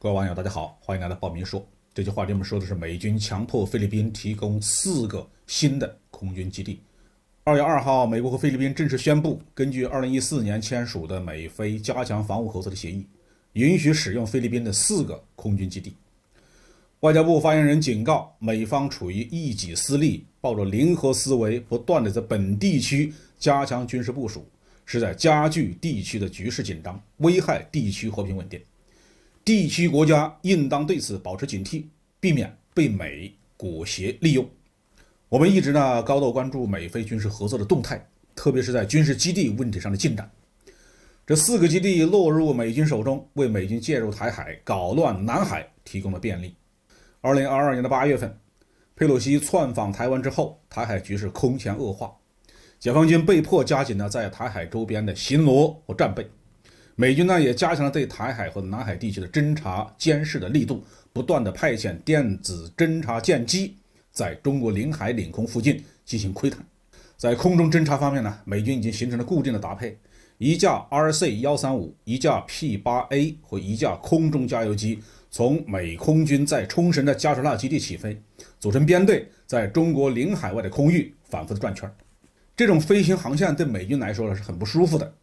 各位网友，大家好，欢迎来到暴民说。这期话题我们说的是美军强迫菲律宾提供4个新的空军基地。2月2号，美国和菲律宾正式宣布，根据2014年签署的美菲加强防务合作的协议，允许使用菲律宾的4个空军基地。外交部发言人警告，美方处于一己私利，抱着零和思维，不断地在本地区加强军事部署，是在加剧地区的局势紧张，危害地区和平稳定。地区国家应当对此保持警惕，避免被美裹挟利用。我们一直高度关注美菲军事合作的动态，特别是在军事基地问题上的进展。这4个基地落入美军手中，为美军介入台海、搞乱南海提供了便利。2022年8月份，佩洛西窜访台湾之后，台海局势空前恶化，解放军被迫加紧在台海周边的巡逻和战备。美军也加强了对台海和南海地区的侦察监视的力度，不断的派遣电子侦察舰机在中国领海领空附近进行窥探。在空中侦察方面美军已经形成了固定的搭配，一架 RC-135、一架 P-8A 和一架空中加油机从美空军在冲绳的加索纳基地起飞，组成编队，在中国领海外的空域反复的转圈。这种飞行航线对美军来说是很不舒服的，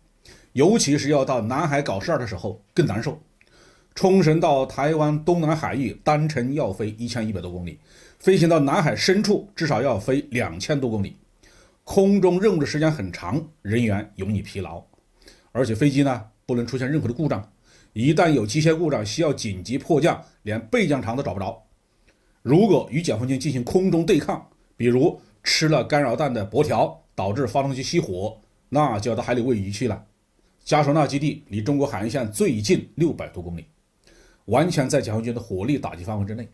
尤其是要到南海搞事儿的时候更难受。冲绳到台湾东南海域单程要飞1100多公里，飞行到南海深处至少要飞2000多公里，空中任务的时间很长，人员容易疲劳，而且飞机不能出现任何的故障，一旦有机械故障需要紧急迫降，连备降场都找不着。如果与解放军进行空中对抗，比如吃了干扰弹的箔条导致发动机熄火，那就要到海里喂鱼去了。加索纳基地离中国海岸线最近600多公里，完全在解放军的火力打击范围之内。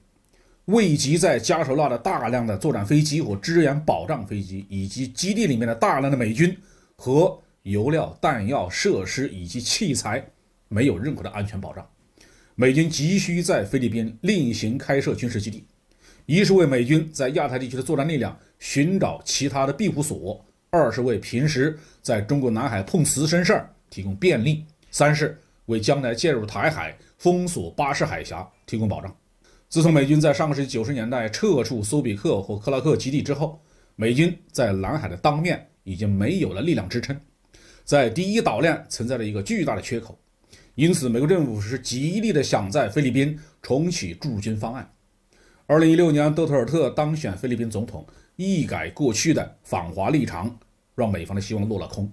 位集在加索纳的大量的作战飞机和支援保障飞机，以及基地里面的大量的美军和油料、弹药、设施以及器材没有任何的安全保障。美军急需在菲律宾另行开设军事基地，一是为美军在亚太地区的作战力量寻找其他的庇护所，二是为平时在中国南海碰瓷生事儿提供便利，三是为将来介入台海、封锁巴士海峡提供保障。自从美军在上个世纪90年代撤出苏比克和克拉克基地之后，美军在南海的当面已经没有了力量支撑，在第一岛链存在着一个巨大的缺口，因此美国政府是极力的想在菲律宾重启驻军方案。2016年杜特尔特当选菲律宾总统，一改过去的反华立场，让美方的希望落了空。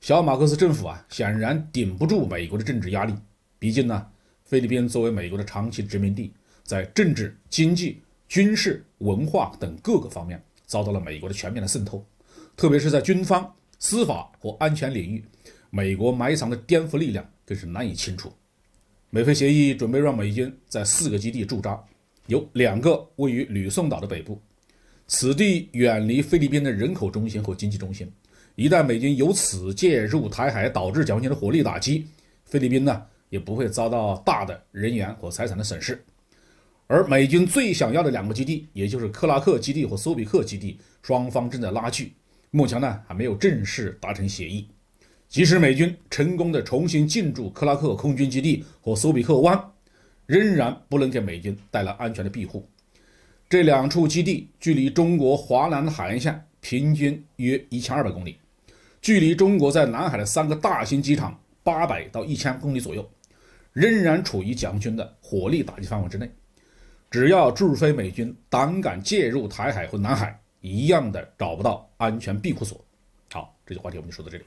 小马克思政府显然顶不住美国的政治压力，毕竟菲律宾作为美国的长期殖民地，在政治、经济、军事、文化等各个方面遭到了美国的全面的渗透，特别是在军方、司法和安全领域，美国埋藏的颠覆力量更是难以清除。美菲协议准备让美军在4个基地驻扎，有2个位于吕宋岛的北部，此地远离菲律宾的人口中心和经济中心，一旦美军由此介入台海，导致解放军的火力打击，菲律宾也不会遭到大的人员和财产的损失。而美军最想要的2个基地，也就是克拉克基地和苏比克基地，双方正在拉锯，目前还没有正式达成协议。即使美军成功的重新进驻克拉克空军基地和苏比克湾，仍然不能给美军带来安全的庇护。这2处基地距离中国华南海岸线平均约1200公里，距离中国在南海的3个大型机场800到1000公里左右，仍然处于解放军的火力打击范围之内。只要驻菲美军胆敢介入台海和南海，一样的找不到安全庇护所。好，这期话题我们就说到这里。